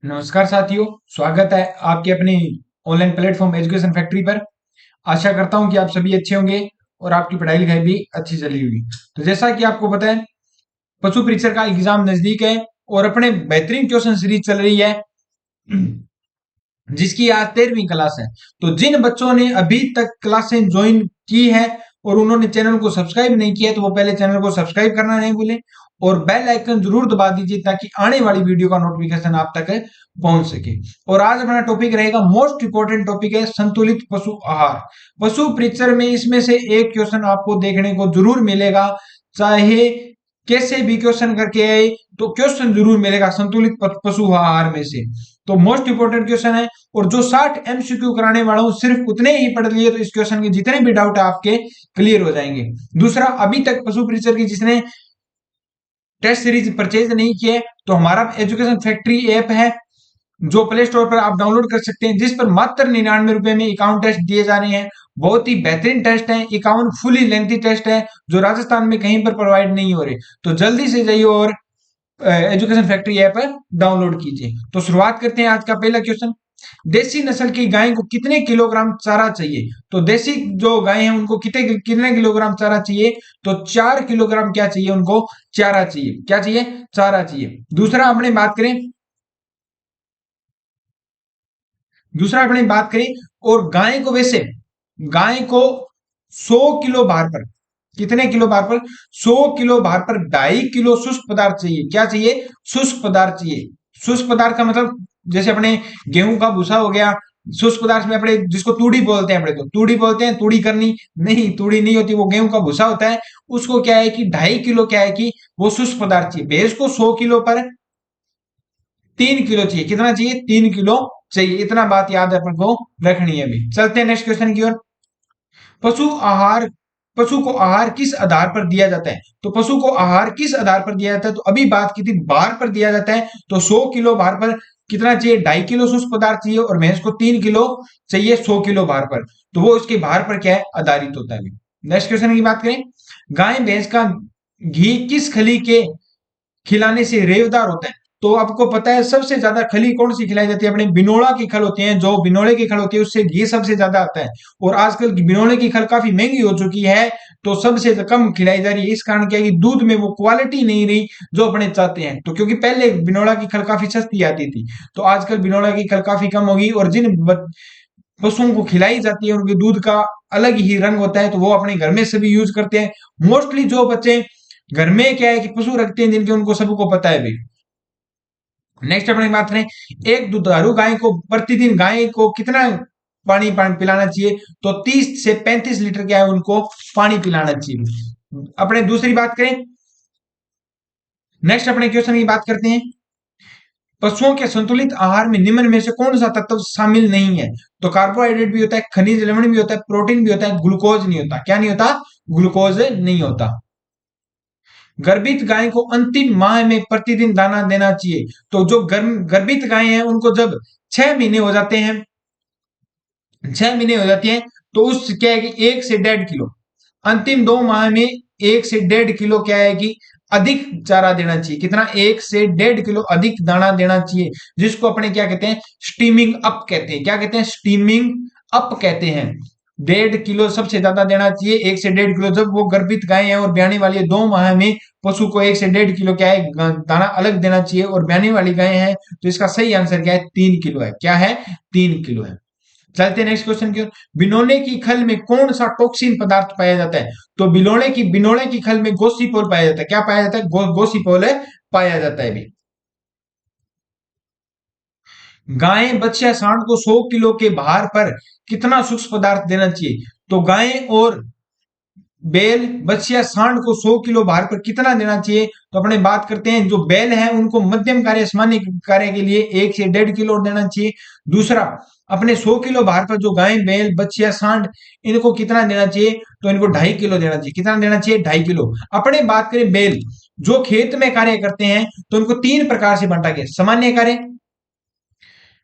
नमस्कार साथियों, स्वागत है आपके अपने ऑनलाइन प्लेटफॉर्म एजुकेशन फैक्ट्री पर। आशा करता हूं कि आप सभी अच्छे होंगे और आपकी पढ़ाई लिखाई भी अच्छी चली होगी। तो जैसा कि आपको पता है, पशु परीक्षक का एग्जाम नजदीक है और अपने बेहतरीन क्वेश्चन सीरीज चल रही है जिसकी आज 13वीं क्लास है। तो जिन बच्चों ने अभी तक क्लासें ज्वाइन की है और उन्होंने चैनल को सब्सक्राइब नहीं किया है, तो वो पहले चैनल को सब्सक्राइब करना नहीं भूलें और बेल आइकन जरूर दबा दीजिए ताकि आने वाली वीडियो का नोटिफिकेशन आप तक पहुंच सके। और आज अपना टॉपिक रहेगा, मोस्ट इंपोर्टेंट टॉपिक है संतुलित पशु आहार। पशु परीक्षण में इसमें से एक क्वेश्चन आपको देखने को जरूर मिलेगा, चाहे कैसे भी क्वेश्चन करके आए तो क्वेश्चन जरूर मिलेगा संतुलित पशु आहार में से। तो मोस्ट इंपोर्टेंट क्वेश्चन है और जो 60 एमसीक्यू कराने वाला हूं सिर्फ उतने ही पढ़ लिए तो इस क्वेश्चन के जितने भी डाउट है आपके क्लियर हो जाएंगे। दूसरा, अभी तक पशु परीक्षण की जिसने टेस्ट सीरीज परचेज नहीं किए तो हमारा एजुकेशन फैक्ट्री ऐप है जो प्ले स्टोर पर आप डाउनलोड कर सकते हैं, जिस पर मात्र 99 रुपए में 51 टेस्ट दिए जा रहे हैं। बहुत ही बेहतरीन टेस्ट है, 51 फुली लेंथी टेस्ट है जो राजस्थान में कहीं पर प्रोवाइड नहीं हो रहे। तो जल्दी से जाइए और एजुकेशन फैक्ट्री ऐप डाउनलोड कीजिए। तो शुरुआत करते हैं आज का पहला क्वेश्चन। देसी नस्ल की गाय को कितने किलोग्राम चारा चाहिए? तो देसी जो गाय हैं उनको कितने कितने किलोग्राम चारा चाहिए? तो 4 किलोग्राम क्या चाहिए उनको? चारा चाहिए। क्या चाहिए? चारा चाहिए। दूसरा अपने बात करें और गाय को 100 किलो भार पर कितने किलो भार पर? 100 किलो भार पर 2.5 किलो शुष्क पदार्थ चाहिए। क्या चाहिए? शुष्क पदार्थ चाहिए। शुष्क पदार्थ का मतलब जैसे अपने गेहूं का भूसा हो गया। शुष्क पदार्थ में अपने जिसको तूड़ी बोलते हैं, अपने तो तूड़ी बोलते हैं। तूड़ी करनी नहीं, तूड़ी नहीं होती, वो गेहूं का भूसा होता है। उसको क्या है कि 2.5 किलो क्या है कि वो शुष्क पदार्थ चाहिए। भैंस को 100 किलो पर 3 किलो चाहिए। कितना चाहिए? 3 किलो चाहिए। इतना बात याद है अपन को रखनी है। अभी चलते हैं नेक्स्ट क्वेश्चन की ओर। पशु आहार पशु को आहार किस आधार पर दिया जाता है? तो पशु को आहार किस आधार पर दिया जाता है? तो अभी बात की थी भार पर दिया जाता है। तो 100 किलो भार पर कितना चाहिए? 2.5 किलो शुष्क पदार्थ चाहिए और भैंस को 3 किलो चाहिए 100 किलो भार पर। तो वो इसके भार पर क्या है? आधारित होता है। नेक्स्ट क्वेश्चन की बात करें, गाय भैंस का घी किस खली के खिलाने से रेवदार होता है? तो आपको पता है सबसे ज्यादा खली कौन सी खिलाई जाती है? अपने बिनोला की खल होती है। जो बिनोले की खल होती है उससे घी सबसे ज्यादा आता है और आजकल की बिनोले की खल काफी महंगी हो चुकी है, तो सबसे कम खिलाई जा रही है। इस कारण क्या है कि दूध में वो क्वालिटी नहीं रही जो अपने चाहते हैं। तो क्योंकि पहले बिनोला की खल काफी सस्ती आती थी, तो आजकल बिनोला की खल काफी कम होगी और जिन पशुओं को खिलाई जाती है उनके दूध का अलग ही रंग होता है, तो वो अपने घर में सभी यूज करते हैं। मोस्टली जो बच्चे घर में क्या है कि पशु रखते हैं जिनके, उनको सबको पता है भाई। नेक्स्ट अपनी बात करें, एक दुधारू गाय को प्रतिदिन गाय को कितना पानी पानी पिलाना चाहिए? तो 30 से 35 लीटर क्या है उनको पानी पिलाना चाहिए। अपने दूसरी बात करें, नेक्स्ट अपने क्वेश्चन की बात करते हैं, पशुओं के संतुलित आहार में निम्न में से कौन सा तत्व शामिल नहीं है? तो कार्बोहाइड्रेट भी होता है, खनिज लवण भी होता है, प्रोटीन भी होता है, ग्लूकोज नहीं होता। क्या नहीं होता? ग्लूकोज नहीं होता। गर्भित गाय को अंतिम माह में प्रतिदिन दाना देना चाहिए। तो जो गर्भित गाय हैं उनको जब 6 महीने हो जाते हैं, 6 महीने हो जाती हैं, तो उस क्या है कि 1 से 1.5 किलो अंतिम 2 माह में 1 से 1.5 किलो क्या है कि अधिक चारा देना चाहिए। कितना? 1 से 1.5 किलो अधिक दाना देना चाहिए, जिसको अपने क्या कहते हैं? स्टीमिंग अप कहते हैं। क्या कहते हैं? स्टीमिंग अप कहते हैं। 1.5 किलो सबसे ज्यादा देना चाहिए, 1 से 1.5 किलो। जब वो गर्भित गाय है और ब्याने वाली है, 2 माह में पशु को 1 से 1.5 किलो क्या है दाना अलग देना चाहिए और ब्याने वाली गाय है तो इसका सही आंसर क्या है? 3 किलो है। क्या है? 3 किलो है। चलते हैं नेक्स्ट क्वेश्चन की ओर। बिनोले की खल में कौन सा टॉक्सिन पदार्थ पाया जाता है? तो बिनोले की खल में गोसीपोल पाया जाता है। क्या पाया जाता है? गोसीपोल पाया जाता है भी। गाय बछिया सांड को 100 किलो के भार पर कितना सूक्ष्म पदार्थ देना चाहिए? तो गाय और बैल बछिया सांड को 100 किलो भार पर कितना देना चाहिए? तो अपने बात करते हैं, जो बैल है उनको मध्यम कार्य सामान्य कार्य के लिए 1 से 1.5 किलो देना चाहिए। दूसरा, अपने 100 किलो भार पर जो गाय बैल बछिया सांड इनको कितना देना चाहिए? तो इनको 2.5 किलो देना चाहिए। कितना देना चाहिए? 2.5 किलो। अपने बात करें बैल जो खेत में कार्य करते हैं तो इनको 3 प्रकार से बांटा गया, सामान्य कार्य,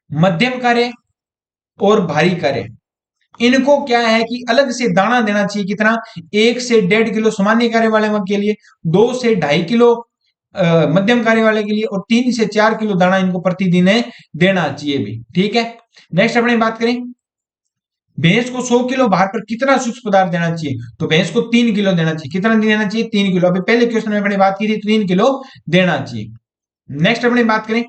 मध्यम कार्य और भारी कार्य। इनको क्या है कि अलग से दाना देना चाहिए। कितना? 1 से 1.5 किलो सामान्य कार्य वाले के लिए, 2 से 2.5 किलो मध्यम कार्य वाले के लिए, और 3 से 4 किलो दाना इनको प्रतिदिन देना चाहिए भी। ठीक है, नेक्स्ट अपने बात करें, भैंस को 100 किलो भार पर कितना सूक्ष्म पदार्थ देना चाहिए? तो भैंस को 3 किलो देना चाहिए। कितना देना चाहिए? 3 किलो। अभी पहले क्वेश्चन में अपने बात की थी 3 किलो देना चाहिए। नेक्स्ट अपने बात करें,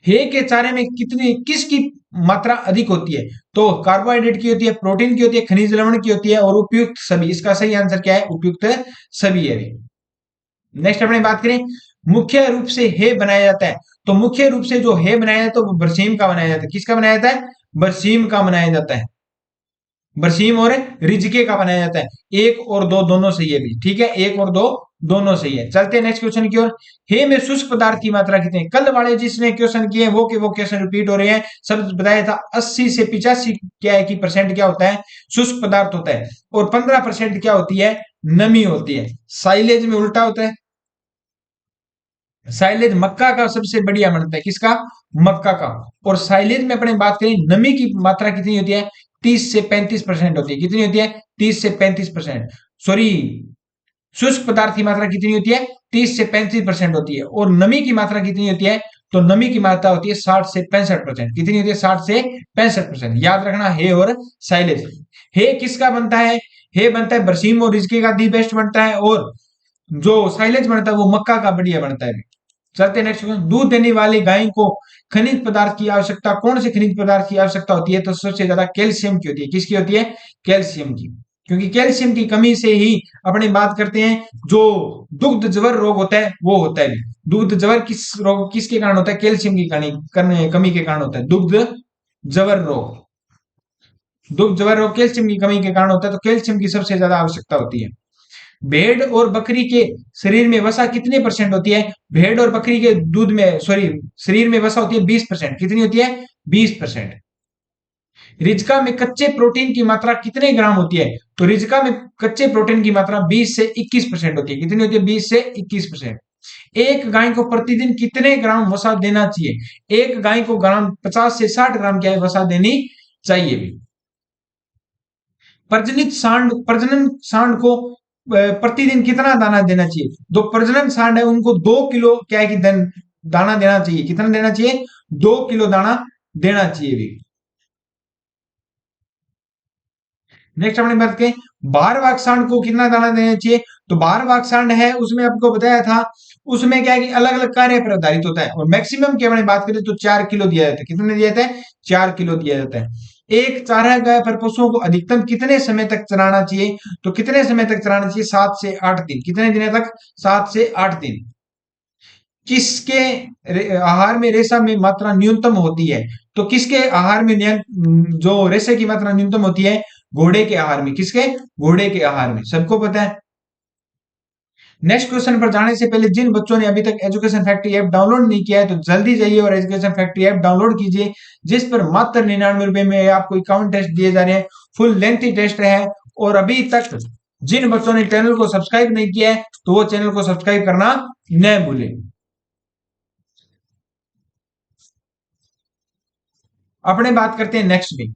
हे के चारे में किसकी मात्रा अधिक होती है? तो कार्बोहाइड्रेट की होती है, प्रोटीन की होती है, खनिज लवण की होती है, और उपयुक्त सभी। इसका सही आंसर क्या है? उपयुक्त सभी है। नेक्स्ट अपने बात करें, मुख्य रूप से हे बनाया जाता है। तो मुख्य रूप से जो हे बनाया जाता है वो बरसीम का बनाया जाता है। किसका बनाया जाता है? बरसीम का बनाया जाता है। बरसीम और रिजके का बनाया जाता है। एक और दो दोनों सही है भी। ठीक है, एक और दो दोनों सही है। चलते हैं नेक्स्ट क्वेश्चन की ओर। हे में शुष्क पदार्थ की मात्रा कितनी है? कल वाले जिसने क्वेश्चन किए वो के वो क्वेश्चन रिपीट हो रहे हैं। सब बताया था 80 से 85 क्या है कि परसेंट क्या होता है? शुष्क पदार्थ होता है, और 15% क्या होती है? नमी होती है। साइलेज में उल्टा होता है। साइलेज मक्का का सबसे बढ़िया बनता है। किसका? मक्का का। और साइलेज में अपने बात करें, नमी की मात्रा कितनी होती है? 30 से 35% होती है। कितनी होती है? 30 से 35%। सॉरी, शुष्क पदार्थ की मात्रा कितनी होती है? 30 से 35% होती है। और नमी की मात्रा कितनी होती है? तो नमी की मात्रा होती है 60 से 65%। कितनी होती है? 60 से 65%। याद रखना, हे और साइलेज। हे किसका बनता है? हे बनता है बरसीम और रिजके का, दी बेस्ट बनता है। और जो साइलेज बनता है वो मक्का का बढ़िया बनता है। चलते नेक्स्ट क्वेश्चन, दूध देने वाली गाय को खनिज पदार्थ की आवश्यकता, कौन से खनिज पदार्थ की आवश्यकता होती है? तो सबसे ज्यादा कैल्शियम की होती है। किसकी होती है? कैल्शियम की। क्योंकि कैल्शियम की कमी से ही अपने बात करते हैं जो दुग्ध जवर रोग होता है वो होता है। दुग्ध जवर किस रोग किसके कारण होता है? कैल्शियम की कमी के कारण होता है दुग्ध जवर रोग। दुग्ध जवर रोग कैल्शियम की कमी के कारण होता है, तो कैल्शियम की सबसे ज्यादा आवश्यकता होती है। भेड़ और बकरी के शरीर में वसा कितने परसेंट होती है? भेड़ और बकरी के दूध में, सॉरी, शरीर में वसा होती है 20%। कितनी होती है? 20%। रिजका में कच्चे प्रोटीन की मात्रा कितने ग्राम होती है? तो रिजका में कच्चे प्रोटीन की मात्रा 20 से 21% होती है। कितनी होती है? 20 से 21%। एक गाय को प्रतिदिन कितने ग्राम वसा देना चाहिए? एक गाय को ग्राम 50 से 60 ग्राम क्या है? वसा देनी चाहिए भी। प्रजनन सांड को प्रतिदिन कितना दाना देना चाहिए? जो प्रजनन सांड है उनको 2 किलो क्या है कि दाना देना चाहिए। कितना देना चाहिए? 2 किलो दाना देना चाहिए भी। नेक्स्ट अपने बात करें, भारवाहक सांड को कितना दाना देना चाहिए? तो भारवाहक सांड है उसमें आपको बताया था, उसमें क्या है कि अलग अलग कार्य पर आधारित होता है, और मैक्सिमम की अपने बात करें तो 4 किलो दिया जाता है। कितने दिया जाता है? 4 किलो दिया जाता है। एक चारा गाय पर पशुओं को अधिकतम कितने समय तक चराना चाहिए? तो कितने समय तक चराना चाहिए? 7 से 8 दिन। कितने दिन तक? 7 से 8 दिन। किसके आहार में रेशा में मात्रा न्यूनतम होती है? तो किसके आहार में जो रेशे की मात्रा न्यूनतम होती है? घोड़े के आहार में। किसके? घोड़े के आहार में। सबको पता है। नेक्स्ट क्वेश्चन पर जाने से पहले जिन बच्चों ने अभी तक एजुकेशन फैक्ट्री ऐप डाउनलोड नहीं किया है तो जल्दी जाइए और एजुकेशन फैक्ट्री ऐप डाउनलोड कीजिए, जिस पर मात्र 99 रुपए में आपको अकाउंट टेस्ट दिए जा रहे हैं। फुल लेंथी टेस्ट है। और अभी तक जिन बच्चों ने चैनल को सब्सक्राइब नहीं किया है तो वो चैनल को सब्सक्राइब करना न भूलें। अपने बात करते हैं नेक्स्ट भी।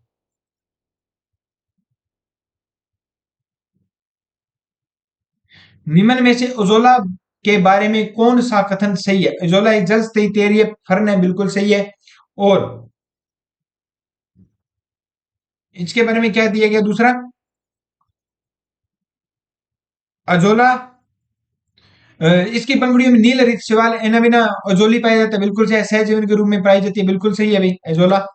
निम्न में से उजोला के बारे में कौन सा कथन सही है? उजोला एक जल स्थायी तैलीय फर्न है, बिल्कुल सही है। और इसके बारे में क्या दिया गया दूसरा? अजोला इसकी पंखुड़ियों में नील हरित शिवाल एनाविना अजोली पाया जाता है, बिल्कुल सही है। सहजीवन के रूप में पाई जाती है, बिल्कुल सही है भाई एजोला।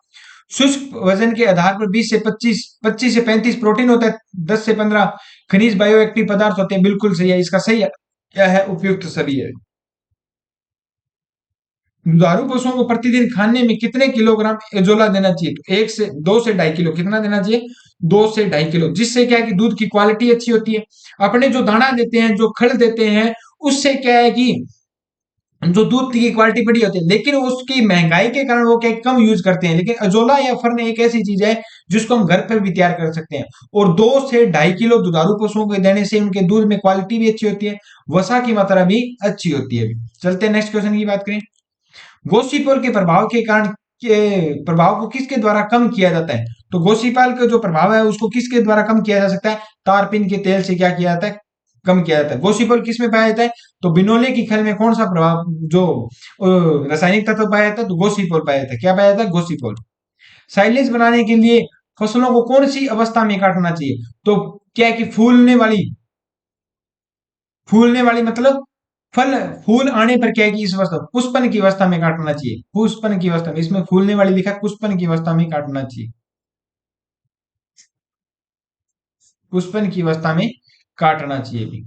शुष्क वजन के आधार पर 25 से 35 प्रोटीन होता है, 10 से 15 खनिज बायोएक्टिव पदार्थ होते हैं, बिल्कुल सही है। इसका सही है क्या है? उपयुक्त सभी है। दुधारू पशुओं को प्रतिदिन खाने में कितने किलोग्राम एजोला देना चाहिए? तो 1 से 2 से 2.5 किलो। कितना देना चाहिए? 2 से 2.5 किलो। जिससे क्या है कि दूध की क्वालिटी अच्छी होती है। अपने जो दाना देते हैं, जो खल देते हैं, उससे क्या है कि जो दूध की क्वालिटी बड़ी होती है, लेकिन उसकी महंगाई के कारण वो क्या कम यूज करते हैं। लेकिन अजोला या फर्न एक ऐसी चीज है जिसको हम घर पर भी तैयार कर सकते हैं। और 2 से 2.5 किलो दुधारू पशुओं को देने से उनके दूध में क्वालिटी भी अच्छी होती है, वसा की मात्रा भी अच्छी होती है। चलते हैं नेक्स्ट क्वेश्चन की बात करें। गोसीपोल के प्रभाव के कारण के प्रभाव को किसके द्वारा कम किया जाता है? तो गोसीपाल का जो प्रभाव है उसको किसके द्वारा कम किया जा सकता है? तारपीन के तेल से क्या किया जाता है? कम किया जाता है। गोसिपोल किस में पाया जाता है? तो बिनोले की खल में कौन सा प्रभाव जो रासायनिक तत्व पाया जाता है? तो गोसिपोल पाया जाता है। क्या पाया जाता है? गोसिपोल। साइलेज बनाने के लिए फसलों को कौन सी अवस्था में काटना चाहिए? तो क्या है कि फूलने वाली मतलब फल फूल आने पर क्या है कि इस अवस्था पुष्पन की अवस्था में काटना चाहिए। पुष्पन की अवस्था में, इसमें फूलने वाली लिखा है, पुष्पन की अवस्था में काटना चाहिए। पुष्पन की अवस्था में काटना चाहिए भी।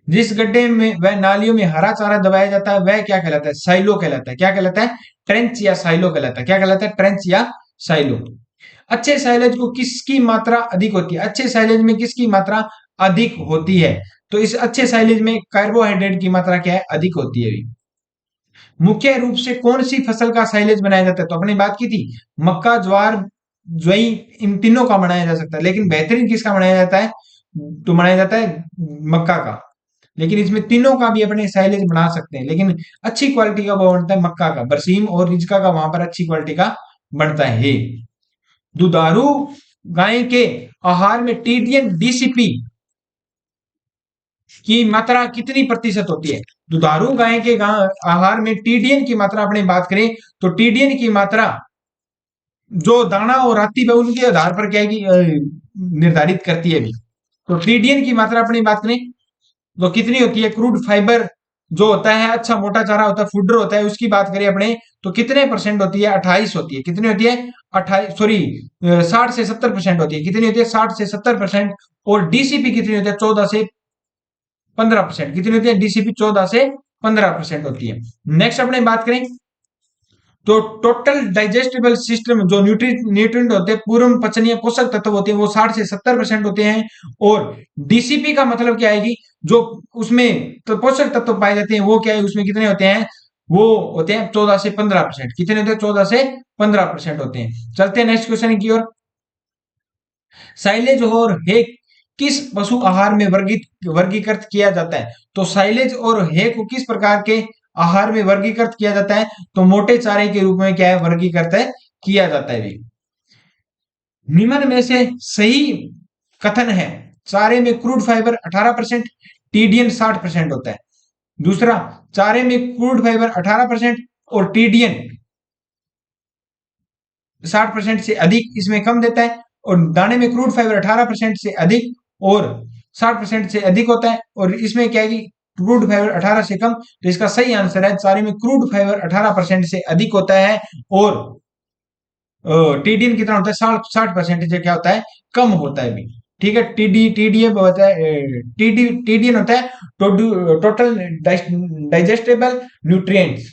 जिस गड्ढे में व नालियों में हरा चारा दबाया जाता है वह क्या कहलाता है? साइलो कहलाता है। क्या कहलाता है? ट्रेंच या साइलो कहलाता है। क्या कहलाता है? ट्रेंच या साइलो। अच्छे साइलेज को किसकी मात्रा अधिक होती है? अच्छे साइलेज में किसकी मात्रा अधिक होती है? तो इस अच्छे साइलेज में कार्बोहाइड्रेट की मात्रा क्या है? अधिक होती है। मुख्य रूप से कौन सी फसल का साइलेज बनाया जाता है? तो अपने बात की थी मक्का, ज्वार, ज्वाई, इन तीनों का बनाया जा सकता है, लेकिन बेहतरीन किसका बनाया जाता है? तो बनाया जाता है मक्का का। लेकिन इसमें तीनों का भी अपने साइलेज बना सकते हैं, लेकिन अच्छी क्वालिटी का वो बनता है मक्का का। बरसीम और रिजका का वहां पर अच्छी क्वालिटी का बनता है। दुधारू गाय के आहार में टीडीएन डीसीपी की मात्रा कितनी प्रतिशत होती है? दुधारू गाय के आहार में टीडीएन की मात्रा अपने बात करें तो टीडीएन की मात्रा जो दाना और राती है उनके आधार पर क्या है कि निर्धारित करती है भी। तो टीडीएन की मात्रा अपनी बात करें तो कितनी होती है? क्रूड फाइबर जो होता है, अच्छा मोटा चारा होता है, फूडर होता है, उसकी बात करें अपने तो कितने परसेंट होती है? 28 होती है। कितनी होती है? 28, सॉरी 60 से 70% होती है। कितनी होती है? 60 से 70%। और डीसीपी कितनी होती है? 14 से 15%। कितनी होती है? डीसीपी 14 से 15% होती है। नेक्स्ट अपने बात करें तो टोटल डाइजेस्टिबल सिस्टम जो न्यूट्रिएंट होते हैं, पूर्ण पचनीय पोषक तत्व होते हैं, वो 60 से 70% होते हैं। और डीसीपी का मतलब क्या है कि जो उसमें तो पोषक तत्व पाए जाते हैं वो क्या है, उसमें कितने होते हैं? वो होते हैं 14 से 15%। कितने होते हैं? 14 से 15% होते हैं। चलते हैं नेक्स्ट क्वेश्चन की ओर। साइलेज और हे किस पशु आहार में वर्गीकृत किया जाता है? तो साइलेज और हे को किस प्रकार के आहार में वर्गीकृत किया जाता है? तो मोटे चारे के रूप में क्या है? वर्गीकृत किया जाता है भी। निम्न में से सही कथन है? चारे में क्रूड फाइबर 18%, टीडीएन 60% होता है। दूसरा, चारे में क्रूड फाइबर 18% और टीडीएन 60% से अधिक इसमें कम देता है। और दाने में क्रूड फाइबर 18% से अधिक और 60% से अधिक होता है। और इसमें क्या है कि क्रूड फाइबर 18 से कम। तो इसका सही आंसर है चारे में क्रूड फाइबर 18% से अधिक होता है और टीडीएन कितना होता है? 60% से क्या होता है? कम होता है भी। ठीक है। टीडीएम होता है, टीडीएन होता है टोटल डाइजेस्टेबल न्यूट्रिएंट्स,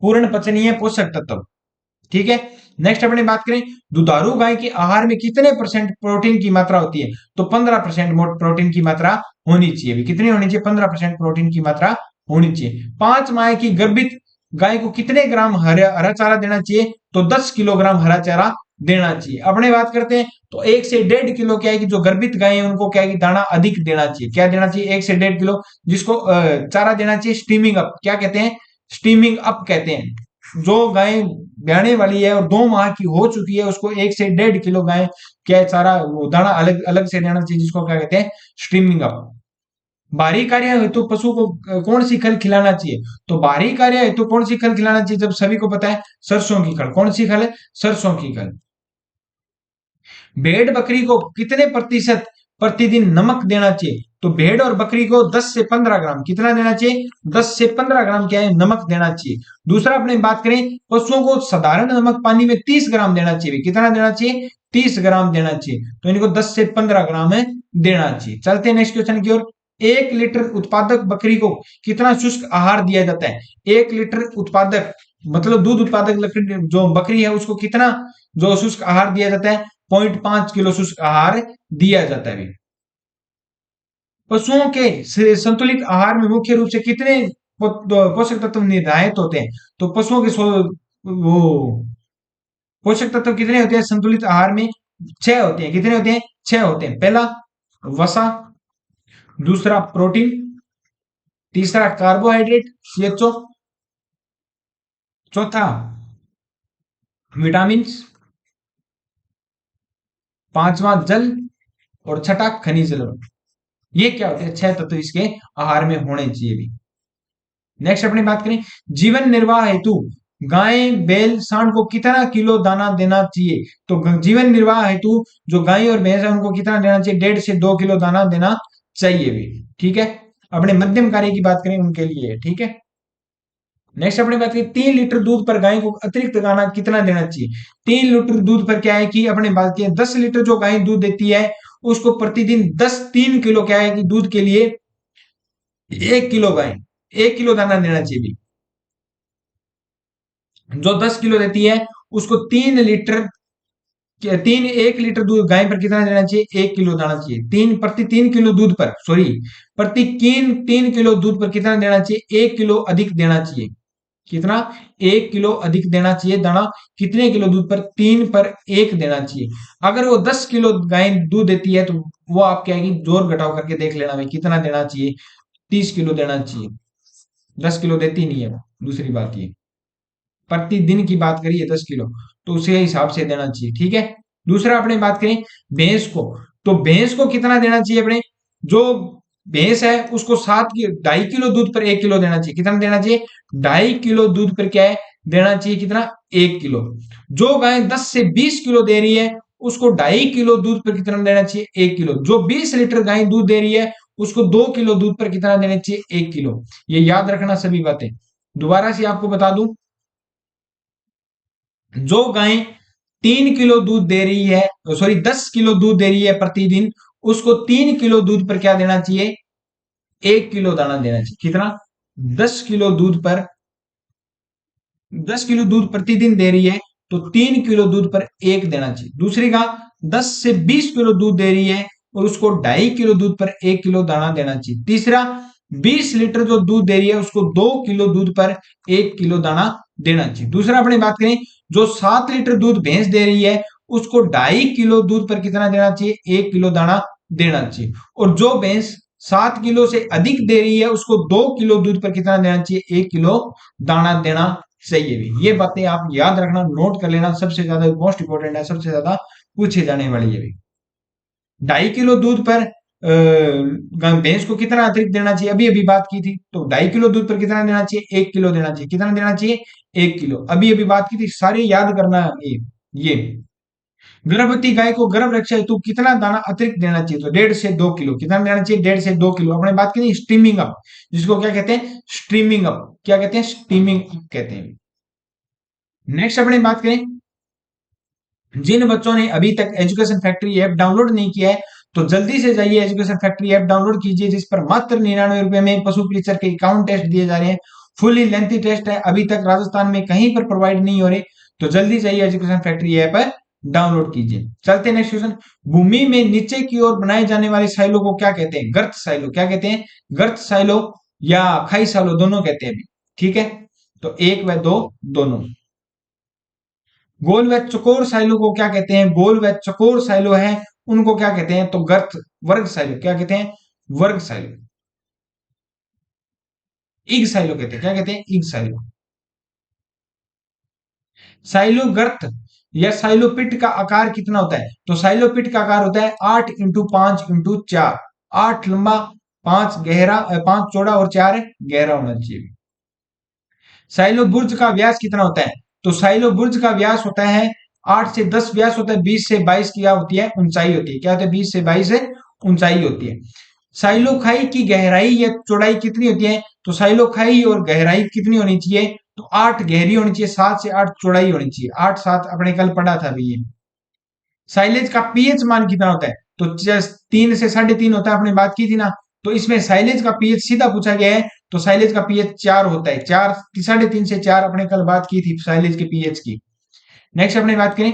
पूर्ण पचनीय पोषक तत्व। ठीक है। नेक्स्ट अपने बात करें दुधारू गाय के आहार में कितने परसेंट प्रोटीन की मात्रा होती है? तो 15% प्रोटीन की मात्रा होनी चाहिए। कितनी होनी चाहिए? 15% प्रोटीन की मात्रा होनी चाहिए। 5 माह की गर्भित गाय को कितने ग्राम हरा चारा देना चाहिए? तो 10 किलोग्राम हरा चारा देना चाहिए। अपने बात करते हैं तो 1 से 1.5 किलो क्या है कि जो गर्भित गाय है उनको क्या है कि दाना अधिक देना चाहिए। क्या देना चाहिए? 1 से 1.5 किलो, जिसको चारा देना चाहिए स्टीमिंग अप। क्या कहते हैं? स्टीमिंग अप कहते हैं। जो गाय ब्याने वाली है और 2 माह की हो चुकी है उसको 1 से 1.5 किलो गाय क्या है चारा वो दाना अलग अलग से देना चाहिए, जिसको क्या कहते हैं? Streaming up. बाहरी कार्य हेतु पशु को कौन सी खल खिलाना चाहिए? तो बाहरी कार्य हेतु कौन सी खल खिलाना चाहिए? जब सभी को पता है सरसों की खल। कौन सी खल है? सरसों की खल। भेड़ बकरी को कितने प्रतिशत प्रतिदिन नमक देना चाहिए? तो भेड़ और बकरी को 10 से 15 ग्राम कितना देना चाहिए? 10 से 15 ग्राम क्या है? नमक देना चाहिए। दूसरा अपने बात करें पशुओं को साधारण नमक पानी में 30 ग्राम देना चाहिए। कितना देना चाहिए? 30 ग्राम देना चाहिए। तो इनको 10 से 15 ग्राम है देना चाहिए। चलते हैं नेक्स्ट क्वेश्चन की ओर। 1 लीटर उत्पादक बकरी को कितना शुष्क आहार दिया जाता है? 1 लीटर उत्पादक मतलब दूध उत्पादक जो बकरी है उसको कितना जो शुष्क आहार दिया जाता है? 0.5 किलो शुष्क आहार दिया जाता है। पशुओं के संतुलित आहार में मुख्य रूप से कितने पोषक तत्व निर्धारित होते हैं? तो पशुओं के वो पोषक तत्व कितने होते हैं संतुलित आहार में? 6 होते हैं। कितने होते हैं? 6 होते हैं। पहला वसा, दूसरा प्रोटीन, तीसरा कार्बोहाइड्रेट CHO, चौथा विटामिन, पांचवा जल और छठा खनिज लवण। ये क्या होते हैं, 6 तत्व इसके आहार में होने चाहिए भी। नेक्स्ट अपनी बात करें, जीवन निर्वाह हेतु गाय बैल सांड को कितना किलो दाना देना चाहिए। तो जीवन निर्वाह हेतु जो गाय और भैंस है उनको कितना देना चाहिए, 1.5 से 2 किलो दाना देना चाहिए भी। ठीक है, अपने मध्यम कार्य की बात करें उनके लिए। ठीक है, नेक्स्ट अपनी बात करें, 3 लीटर दूध पर गाय को अतिरिक्त दाना कितना देना चाहिए। 3 लीटर दूध पर क्या है कि अपने बात की 10 लीटर जो गाय दूध देती है उसको प्रतिदिन 3 किलो क्या है कि दूध के लिए 1 किलो गाय 1 किलो दाना देना चाहिए भी। जो 10 किलो देती है उसको 3 लीटर, 1 लीटर दूध गाय पर कितना देना चाहिए, 1 किलो दाना चाहिए। प्रति 3 किलो दूध पर, सॉरी, प्रति 3 किलो दूध पर कितना देना चाहिए, 1 किलो अधिक देना चाहिए। कितना, 1 किलो अधिक देना चाहिए दाना। कितने किलो दूध पर, 3 पर 1 देना चाहिए। अगर वो 10 किलो गाय दूध देती है तो वो आप क्या है कि जोर घटाव करके देख लेना भाई कितना देना चाहिए, 30 किलो देना चाहिए। 10 किलो देती नहीं है वो, दूसरी बात ये, प्रतिदिन की बात करिए 10 किलो, तो उसे हिसाब से देना चाहिए। ठीक है, दूसरा अपने बात करें भैंस को, तो भैंस को कितना देना चाहिए अपने, जो भैंस है उसको 2.5 किलो दूध पर 1 किलो देना चाहिए। कितना देना चाहिए, 2.5 किलो दूध पर क्या है देना चाहिए, कितना, 1 किलो। जो गाय 10 से 20 किलो दे रही है उसको 2.5 किलो दूध पर कितना देना चाहिए, 1 किलो। जो 20 लीटर गाय दूध दे रही है उसको 2 किलो दूध पर कितना देना चाहिए, 1 किलो। ये याद रखना सभी बातें। दोबारा से आपको बता दूं, जो गाय 3 किलो दूध दे रही है, सॉरी 10 किलो दूध दे रही है प्रतिदिन, उसको 3 किलो दूध पर क्या देना चाहिए, 1 किलो दाना देना चाहिए। कितना, 10 किलो दूध पर, 10 किलो दूध प्रतिदिन दे रही है तो 3 किलो दूध पर 1 देना चाहिए। दूसरी गाय 10 से 20 किलो दूध दे रही है और उसको 2.5 किलो दूध पर 1 किलो दाना देना चाहिए। तीसरा, 20 लीटर जो दूध दे रही है उसको 2 किलो दूध पर 1 किलो दाना देना चाहिए। दूसरा अपनी बात करें, जो 7 लीटर दूध भैंस दे रही है उसको 2.5 किलो दूध पर कितना देना चाहिए, 1 किलो दाना देना चाहिए। और जो भैंस 7 किलो से अधिक दे रही है उसको 2 किलो दूध पर कितना देना चाहिए, 1 किलो दाना देना चाहिए भी। ये बातें आप याद रखना, नोट कर लेना, सबसे ज्यादा मोस्ट इंपोर्टेंट है, सबसे ज्यादा पूछे जाने वाली है भी। 2.5 किलो दूध पर भैंस को कितना अतिरिक्त देना चाहिए, अभी अभी बात की थी, तो 2.5 किलो दूध पर कितना देना चाहिए, 1 किलो देना चाहिए। कितना देना चाहिए, 1 किलो, अभी अभी बात की थी, सारे याद करना ये। गर्भवती गाय को गर्भ रक्षा हेतु कितना दाना अतिरिक्त देना चाहिए, तो 1.5 से 2 किलो। कितना देना चाहिए, 1.5 से 2 किलो। अपने बात की स्ट्रीमिंग अप, जिसको क्या कहते हैं, स्ट्रीमिंग अप, क्या कहते हैं, स्ट्रीमिंग अप कहते हैं। नेक्स्ट अपने बात करें, जिन बच्चों ने अभी तक एजुकेशन फैक्ट्री ऐप डाउनलोड नहीं किया है तो जल्दी से जाइए एजुकेशन फैक्ट्री ऐप डाउनलोड कीजिए, जिस पर मात्र 99 रुपए में पशु क्लीचर के अकाउंट टेस्ट दिए जा रहे हैं। फुली लेंथी टेस्ट है, अभी तक राजस्थान में कहीं पर प्रोवाइड नहीं हो रहे, तो जल्दी जाइए एजुकेशन फैक्ट्री ऐप डाउनलोड कीजिए। चलते नेक्स्ट क्वेश्चन, भूमि में नीचे की ओर बनाए जाने वाले साइलो को क्या कहते हैं, गर्त साइलो। क्या कहते हैं, गर्त साइलो या खाई साइलो, दोनों कहते हैं। ठीक है, तो 1 व 2 दोनों। गोल व चकोर साइलो को क्या कहते हैं, गोल व चकोर साइलो है उनको क्या कहते हैं, तो गर्त वर्ग साइलो। क्या कहते हैं, वर्ग साइलो। इग साइलो कहते हैं, क्या कहते हैं, इग साइलो। साइलो गर्त या साइलो पिट का आकार कितना होता है, तो साइलो पिट का आकार होता है 8x5x4। 8 लंबा, 5 गहरा, 5 चौड़ा और 4 गहरा होना चाहिए। साइलो बुर्ज का व्यास कितना होता है, तो साइलो बुर्ज का व्यास होता है 8 से 10 व्यास होता है, 20 से 22 की क्या होती है, ऊंचाई होती है। क्या होता है, 20 से 22 ऊंचाई होती है। साइलो खाई की गहराई या चौड़ाई कितनी होती है, तो साइलो खाई और गहराई कितनी होनी चाहिए, तो 8 गहरी होनी चाहिए, 7 से 8 चौड़ाई होनी चाहिए। 8 7 अपने कल पढ़ा था भैया। साइलेज का पीएच मान कितना होता है, तो 3 से 3.5 होता है, आपने बात की थी ना। तो इसमें साइलेज का पीएच सीधा पूछा गया है, तो साइलेज का पीएच 4 होता है। 4, 3.5 से 4 अपने कल बात की थी साइलेज के पीएच की। नेक्स्ट अपने बात करें,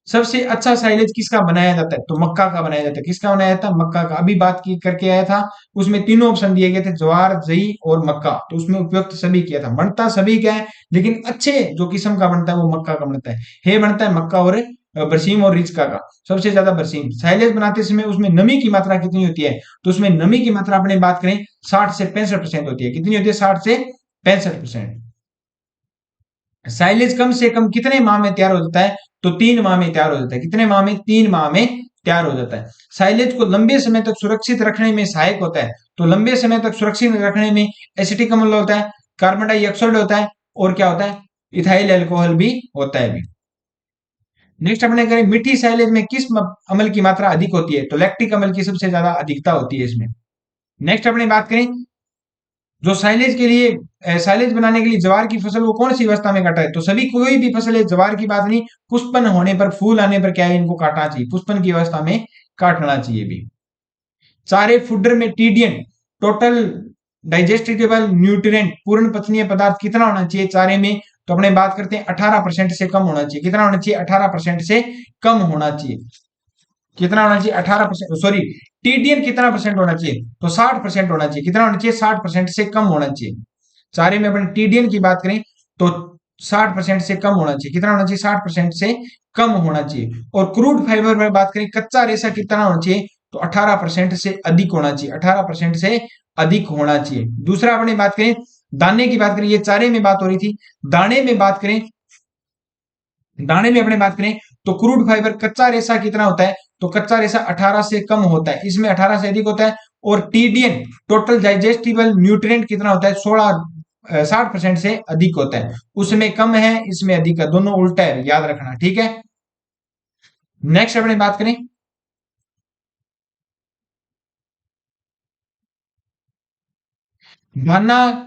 सबसे अच्छा साइलेज किसका बनाया जाता है, तो मक्का का बनाया जाता है। किसका बनाया जाता है, मक्का का। अभी बात की करके आया था, उसमें तीनों ऑप्शन दिए गए थे, ज्वार, जई और मक्का, तो उसमें उपयुक्त सभी किया था। बनता सभी क्या है, लेकिन अच्छे जो किस्म का बनता है वो मक्का का बनता है। बनता है मक्का और बरसीम और रिचका का, सबसे ज्यादा बरसीम। साइलेज बनाते समय उसमें नमी की मात्रा कितनी होती है, तो उसमें नमी की मात्रा अपने बात करें 60 से 65% होती है। कितनी होती है, 60 से 65%। साइलेज कम से कम कितने माह में तैयार हो जाता है, तो 3 माह में तैयार हो जाता है। कितने माह में, 3 माह में तैयार हो जाता है। साइलेज को लंबे समय तक सुरक्षित रखने में सहायक होता है। तो लंबे समय तक सुरक्षित रखने में एसिटिक अम्ल होता है, कार्बन डाइऑक्साइड होता है, और क्या होता है, इथाइल अल्कोहल भी होता है भी। नेक्स्ट अपने करें मीठी साइलेज में किस अम्ल की मात्रा अधिक होती है? तो लैक्टिक अम्ल की सबसे ज्यादा अधिकता होती है इसमें। नेक्स्ट अपने बात करें जो साइलेज के लिए साइलेज बनाने के लिए ज्वार की फसल वो कौन सी अवस्था में काटा है? तो सभी कोई भी फसल है, ज्वार की बात नहीं, पुष्पन होने पर, फूल आने पर क्या है, इनको काटना चाहिए, पुष्पन की अवस्था में काटना चाहिए भी। चारे फूडर में टीडीएन टोटल डाइजेस्टेबल न्यूट्रिएंट पूर्ण पचनीय पदार्थ कितना होना चाहिए चारे में? तो अपने बात करते हैं 18% से कम होना चाहिए। कितना होना चाहिए? 18% से कम होना चाहिए। कितना होना चाहिए? 18%, सॉरी, टीडीएन कितना परसेंट होना चाहिए? तो 60% होना चाहिए। कितना होना चाहिए? 60% से कम होना चाहिए। चारे में अपन टीडीएन की बात करें तो 60% से कम होना चाहिए। कितना होना चाहिए? 60% से कम होना चाहिए। और क्रूड फाइबर में बात करें, कच्चा रेशा कितना होना चाहिए? तो 18% से अधिक होना चाहिए। 18% से अधिक होना चाहिए। दूसरा अपने बात करें दाने की बात करें, ये चारे में बात हो रही थी। दाने में बात करें, दाने में अपने बात करें तो क्रूड फाइबर कच्चा रेशा कितना होता है? तो कच्चा रेशा 18 से कम होता है, इसमें 18 से अधिक होता है। और टीडीएन टोटल डाइजेस्टिबल न्यूट्रिएंट कितना होता है? 60% से अधिक होता है। उसमें कम है, इसमें अधिक है, दोनों उल्टा है, याद रखना, ठीक है। नेक्स्ट अपने बात करें दाना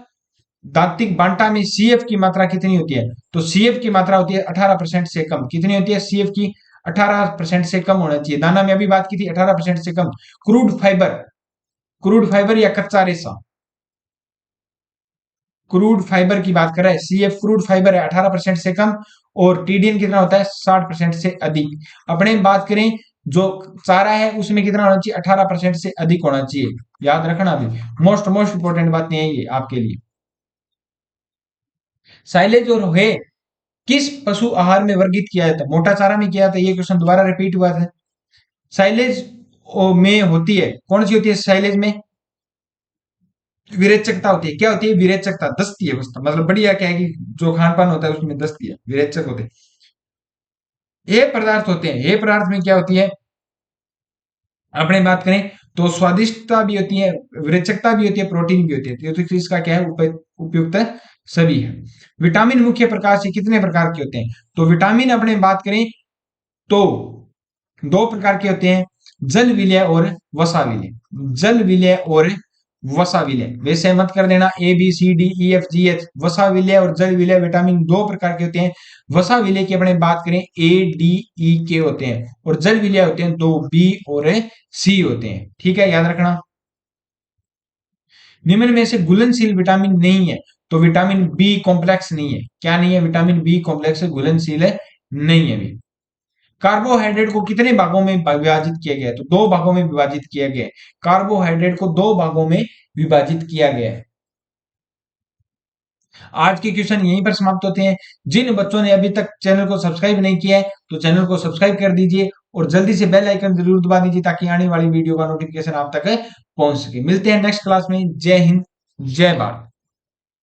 दातिक बांटा में सीएफ की मात्रा कितनी होती है? तो सीएफ की मात्रा होती है 18% से कम। कितनी होती है? सीएफ की 18% से कम होना चाहिए। दाना में अभी बात की थी 18% से कम। क्रूड फाइबर, क्रूड फाइबर या कच्चा रेशा, क्रूड फाइबर की बात कर रहा है, सीएफ क्रूड फाइबर है 18% से कम, और टीडीएन कितना होता है? 60% से अधिक। अपने बात करें जो चारा है उसमें कितना होना चाहिए? 18% से अधिक होना चाहिए, याद रखना। अभी मोस्ट मोस्ट इंपॉर्टेंट बातें हैं ये आपके लिए। साइलेज और हे किस पशु आहार में वर्गित किया जाता है? मोटा चारा में किया था, ये क्वेश्चन दोबारा रिपीट हुआ था। साइलेज में होती है, कौन सी होती है साइलेज में? विरेचकता होती है। क्या होती है? विरेचकता, दस्ती है, मतलब बढ़िया क्या है कि जो खान पान होता है उसमें दस्ती है, विरेचक होते हैं। ये पदार्थ होते हैं, ये पदार्थ में क्या होती है अपने बात करें तो स्वादिष्टता भी होती है, विरेचकता भी होती है, प्रोटीन भी होती है। तो इसका क्या है उपयुक्त सभी है। विटामिन मुख्य प्रकार से कितने प्रकार के होते हैं? तो विटामिन अपने बात करें तो दो प्रकार के होते हैं, जल विलय और वसा विलय। जल विलय और वसा विलय, वैसे मत कर देना A B C D E F G H. वसा विलय और जल विलय विटामिन दो प्रकार के होते हैं। वसा विलय की अपने बात करें ए डी ई के होते हैं, और जल विलय होते हैं दो, बी और सी होते हैं, ठीक है, याद रखना। निम्न में से घुलनशील विटामिन नहीं है, तो विटामिन बी कॉम्प्लेक्स नहीं है। क्या नहीं है? विटामिन बी कॉम्प्लेक्स घुलनशील नहीं है भी। कार्बोहाइड्रेट को कितने भागों में विभाजित किया गया है? तो दो भागों में विभाजित किया गया है। कार्बोहाइड्रेट को दो भागों में विभाजित किया गया है। आज के क्वेश्चन यहीं पर समाप्त होते हैं। जिन बच्चों ने अभी तक चैनल को सब्सक्राइब नहीं किया है तो चैनल को सब्सक्राइब कर दीजिए, और जल्दी से बेल आइकन जरूर दबा दीजिए ताकि आने वाली वीडियो का नोटिफिकेशन आप तक पहुंच सके। मिलते हैं नेक्स्ट क्लास में। जय हिंद, जय भारत।